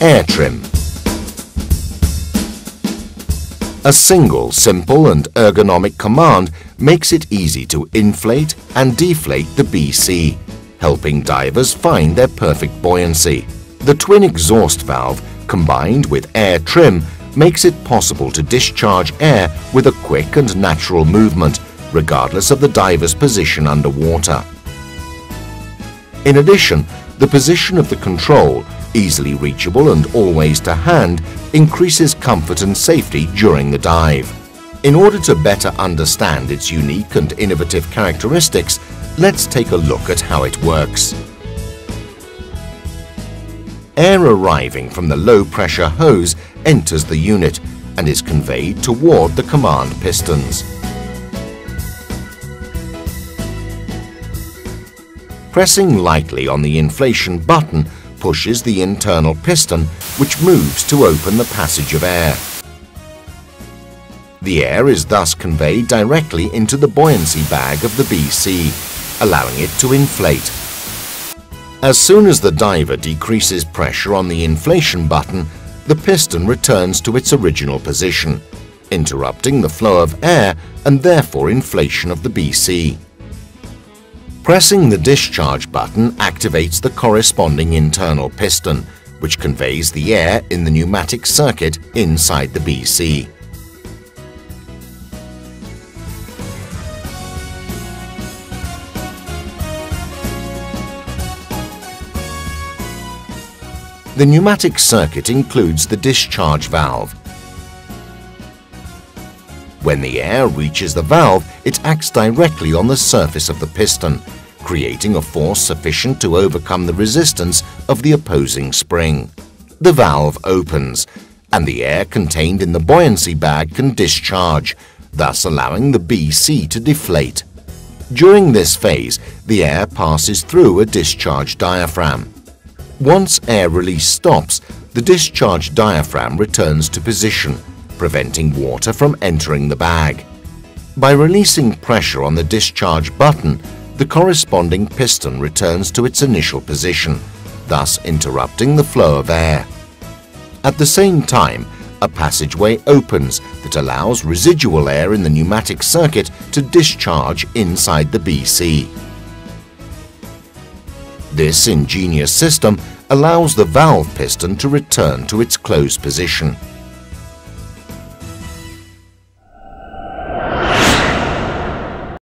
AIRTRIM. A single, simple and ergonomic command makes it easy to inflate and deflate the BC, helping divers find their perfect buoyancy. The twin exhaust valve combined with AIRTRIM makes it possible to discharge air with a quick and natural movement, regardless of the diver's position underwater. In addition, the position of the control, easily reachable and always to hand, increases comfort and safety during the dive. In order to better understand its unique and innovative characteristics, let's take a look at how it works. Air arriving from the low-pressure hose enters the unit and is conveyed toward the command pistons. Pressing lightly on the inflation button pushes the internal piston, which moves to open the passage of air. The air is thus conveyed directly into the buoyancy bag of the BC, allowing it to inflate. As soon as the diver decreases pressure on the inflation button, the piston returns to its original position, interrupting the flow of air and therefore inflation of the BC. Pressing the discharge button activates the corresponding internal piston, which conveys the air in the pneumatic circuit inside the BC. The pneumatic circuit includes the discharge valve. When the air reaches the valve, it acts directly on the surface of the piston, creating a force sufficient to overcome the resistance of the opposing spring. The valve opens, and the air contained in the buoyancy bag can discharge, thus allowing the BC to deflate. During this phase, the air passes through a discharge diaphragm. Once air release stops, the discharge diaphragm returns to position, preventing water from entering the bag. By releasing pressure on the discharge button, the corresponding piston returns to its initial position, thus interrupting the flow of air. At the same time, a passageway opens that allows residual air in the pneumatic circuit to discharge inside the BC. This ingenious system allows the valve piston to return to its closed position.